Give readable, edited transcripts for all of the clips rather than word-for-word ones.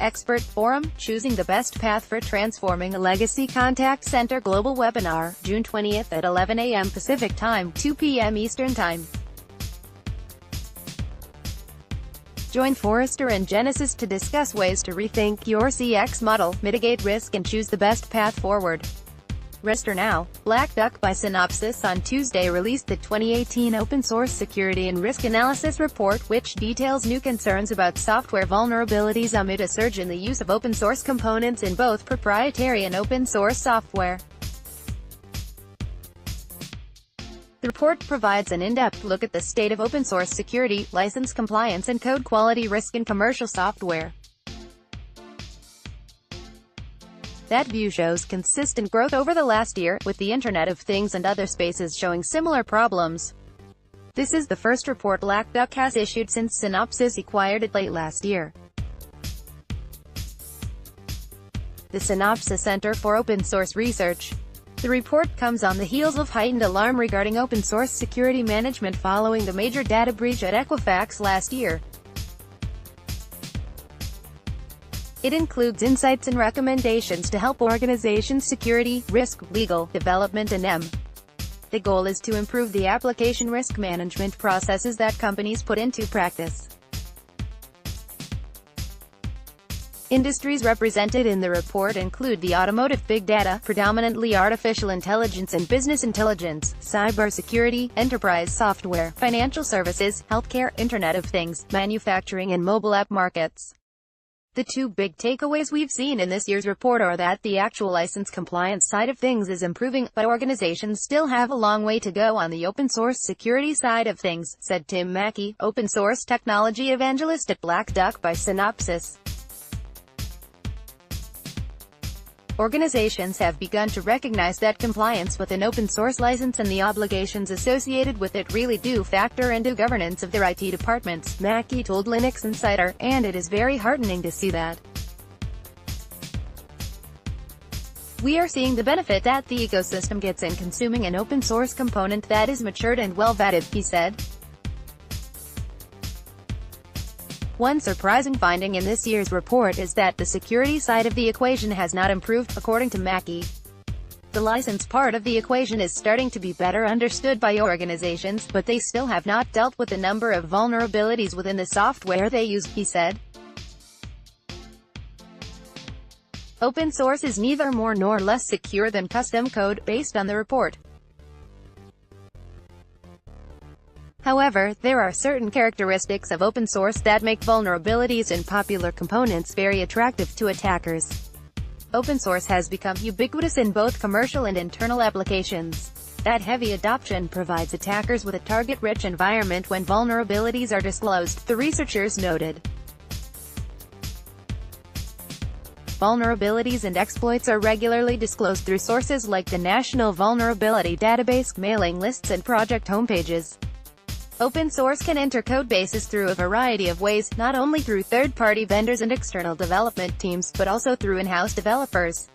Expert Forum, Choosing the Best Path for Transforming a Legacy Contact Center Global Webinar, June 20th at 11 a.m. Pacific Time, 2 p.m. Eastern Time. Join Forrester and Genesys to discuss ways to rethink your CX model, mitigate risk and choose the best path forward. Register now. Black Duck by Synopsys on Tuesday released the 2018 Open Source Security and Risk Analysis Report, which details new concerns about software vulnerabilities amid a surge in the use of open source components in both proprietary and open source software. The report provides an in-depth look at the state of open source security, license compliance and code quality risk in commercial software. That view shows consistent growth over the last year, with the Internet of Things and other spaces showing similar problems. This is the first report Black Duck has issued since Synopsys acquired it late last year. The Synopsys Center for Open Source Research. The report comes on the heels of heightened alarm regarding open source security management following the major data breach at Equifax last year. It includes insights and recommendations to help organizations security, risk, legal, development and M. The goal is to improve the application risk management processes that companies put into practice. Industries represented in the report include the automotive big data, predominantly artificial intelligence and business intelligence, cybersecurity, enterprise software, financial services, healthcare, Internet of Things, manufacturing and mobile app markets. The two big takeaways we've seen in this year's report are that the actual license compliance side of things is improving, but organizations still have a long way to go on the open source security side of things, said Tim Mackey, open source technology evangelist at Black Duck by Synopsys. Organizations have begun to recognize that compliance with an open source license and the obligations associated with it really do factor into governance of their IT departments, Mackey told Linux Insider, and it is very heartening to see that. We are seeing the benefit that the ecosystem gets in consuming an open source component that is matured and well vetted, he said. One surprising finding in this year's report is that the security side of the equation has not improved, according to Mackey. The license part of the equation is starting to be better understood by organizations, but they still have not dealt with the number of vulnerabilities within the software they use, he said. Open source is neither more nor less secure than custom code, based on the report. However, there are certain characteristics of open source that make vulnerabilities in popular components very attractive to attackers. Open source has become ubiquitous in both commercial and internal applications. That heavy adoption provides attackers with a target-rich environment when vulnerabilities are disclosed, the researchers noted. Vulnerabilities and exploits are regularly disclosed through sources like the National Vulnerability Database, mailing lists and project homepages. Open source can enter code bases through a variety of ways, not only through third-party vendors and external development teams, but also through in-house developers.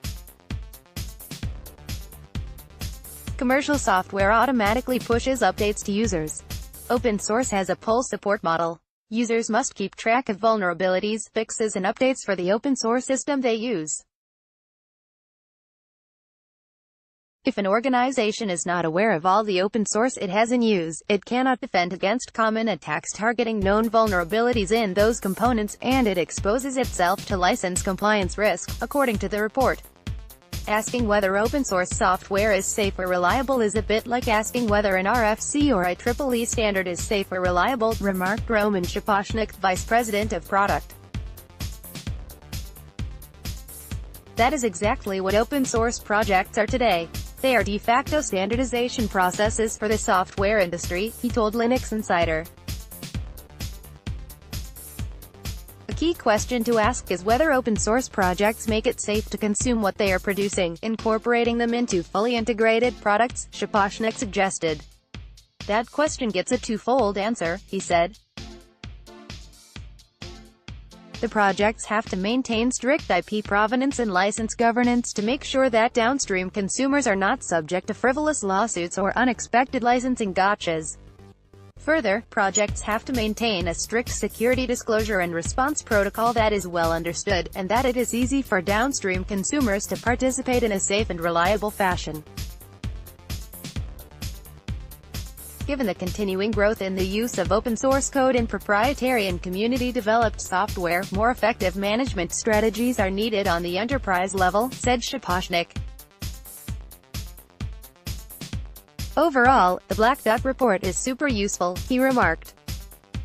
Commercial software automatically pushes updates to users. Open source has a pull support model. Users must keep track of vulnerabilities, fixes and updates for the open source system they use. If an organization is not aware of all the open source it has in use, it cannot defend against common attacks targeting known vulnerabilities in those components, and it exposes itself to license compliance risk, according to the report. Asking whether open source software is safe or reliable is a bit like asking whether an RFC or IEEE standard is safe or reliable, remarked Roman Shaposhnik, vice president of product. That is exactly what open source projects are today. They are de facto standardization processes for the software industry, he told Linux Insider. A key question to ask is whether open source projects make it safe to consume what they are producing, incorporating them into fully integrated products, Shaposhnik suggested. That question gets a twofold answer, he said. The projects have to maintain strict IP provenance and license governance to make sure that downstream consumers are not subject to frivolous lawsuits or unexpected licensing gotchas. Further, projects have to maintain a strict security disclosure and response protocol that is well understood, and that it is easy for downstream consumers to participate in a safe and reliable fashion. Given the continuing growth in the use of open-source code in proprietary and community-developed software, more effective management strategies are needed on the enterprise level, said Shaposhnik. Overall, the Black Duck report is super useful, he remarked.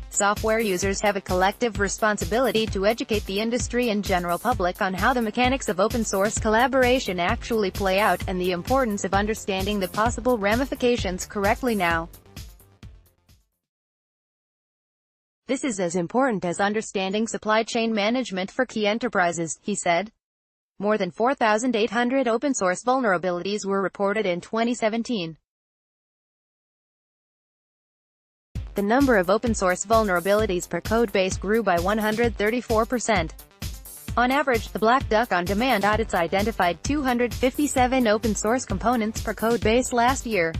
Software users have a collective responsibility to educate the industry and general public on how the mechanics of open-source collaboration actually play out, and the importance of understanding the possible ramifications correctly now. This is as important as understanding supply chain management for key enterprises, he said. More than 4,800 open-source vulnerabilities were reported in 2017. The number of open-source vulnerabilities per codebase grew by 134%. On average, the Black Duck on-demand audits identified 257 open-source components per codebase last year.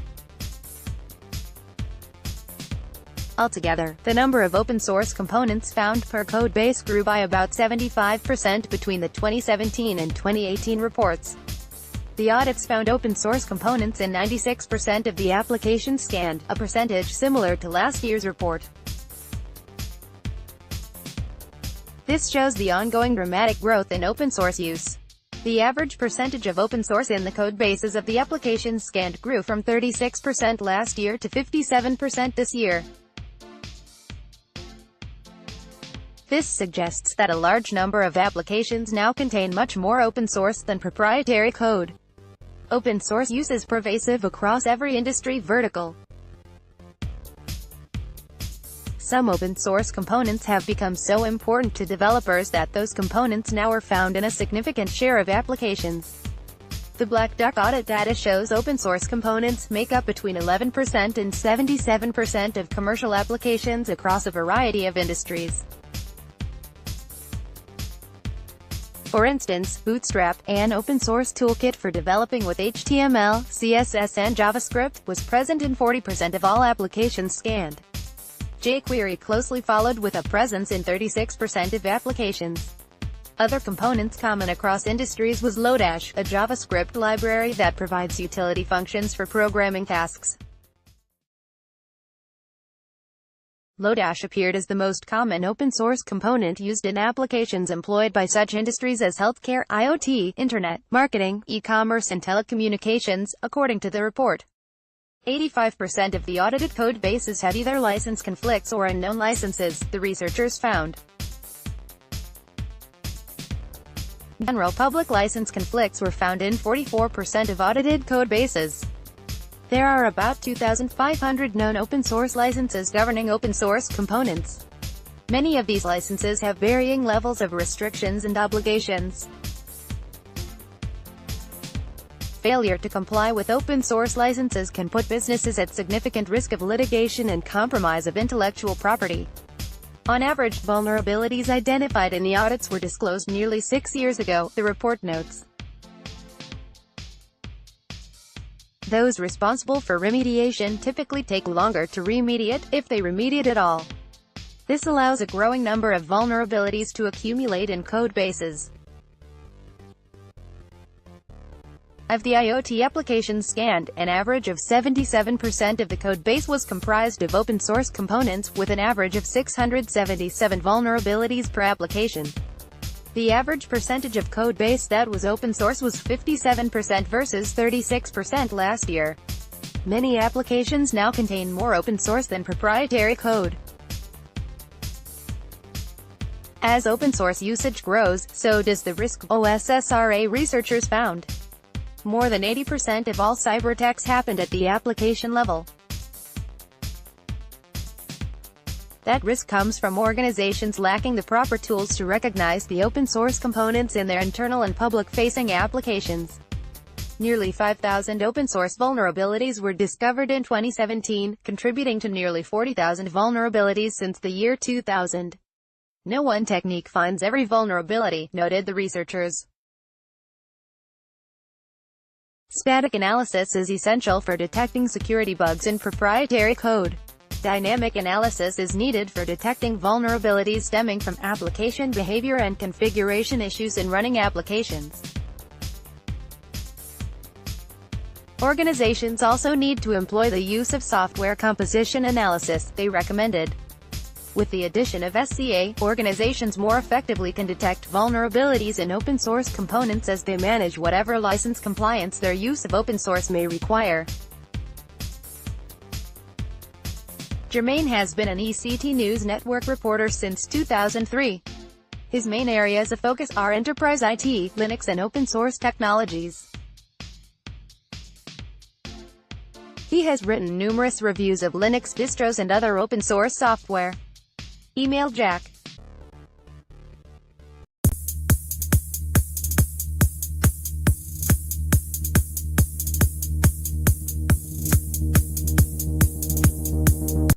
Altogether, the number of open-source components found per codebase grew by about 75% between the 2017 and 2018 reports. The audits found open-source components in 96% of the applications scanned, a percentage similar to last year's report. This shows the ongoing dramatic growth in open-source use. The average percentage of open source in the code bases of the applications scanned grew from 36% last year to 57% this year. This suggests that a large number of applications now contain much more open source than proprietary code. Open source use is pervasive across every industry vertical. Some open source components have become so important to developers that those components now are found in a significant share of applications. The Black Duck audit data shows open source components make up between 11% and 77% of commercial applications across a variety of industries. For instance, Bootstrap, an open-source toolkit for developing with HTML, CSS and JavaScript, was present in 40% of all applications scanned. jQuery closely followed with a presence in 36% of applications. Other components common across industries was Lodash, a JavaScript library that provides utility functions for programming tasks. Lodash appeared as the most common open-source component used in applications employed by such industries as healthcare, IoT, internet, marketing, e-commerce and telecommunications, according to the report. 85% of the audited code bases had either license conflicts or unknown licenses, the researchers found. General public license conflicts were found in 44% of audited code bases. There are about 2,500 known open-source licenses governing open-source components. Many of these licenses have varying levels of restrictions and obligations. Failure to comply with open-source licenses can put businesses at significant risk of litigation and compromise of intellectual property. On average, vulnerabilities identified in the audits were disclosed nearly 6 years ago, the report notes. Those responsible for remediation typically take longer to remediate, if they remediate at all. This allows a growing number of vulnerabilities to accumulate in code bases. Of the IoT applications scanned, an average of 77% of the code base was comprised of open-source components, with an average of 677 vulnerabilities per application. The average percentage of code base that was open source was 57% versus 36% last year. Many applications now contain more open source than proprietary code. As open source usage grows, so does the risk, OSSRA researchers found. More than 80% of all cyberattacks happened at the application level. That risk comes from organizations lacking the proper tools to recognize the open-source components in their internal and public-facing applications. Nearly 5,000 open-source vulnerabilities were discovered in 2017, contributing to nearly 40,000 vulnerabilities since the year 2000. No one technique finds every vulnerability, noted the researchers. Static analysis is essential for detecting security bugs in proprietary code. Dynamic analysis is needed for detecting vulnerabilities stemming from application behavior and configuration issues in running applications. Organizations also need to employ the use of software composition analysis, they recommended. With the addition of SCA, organizations more effectively can detect vulnerabilities in open-source components as they manage whatever license compliance their use of open source may require. Germain has been an ECT News Network reporter since 2003. His main areas of focus are enterprise IT, Linux and open-source technologies. He has written numerous reviews of Linux distros and other open-source software. Email Jack.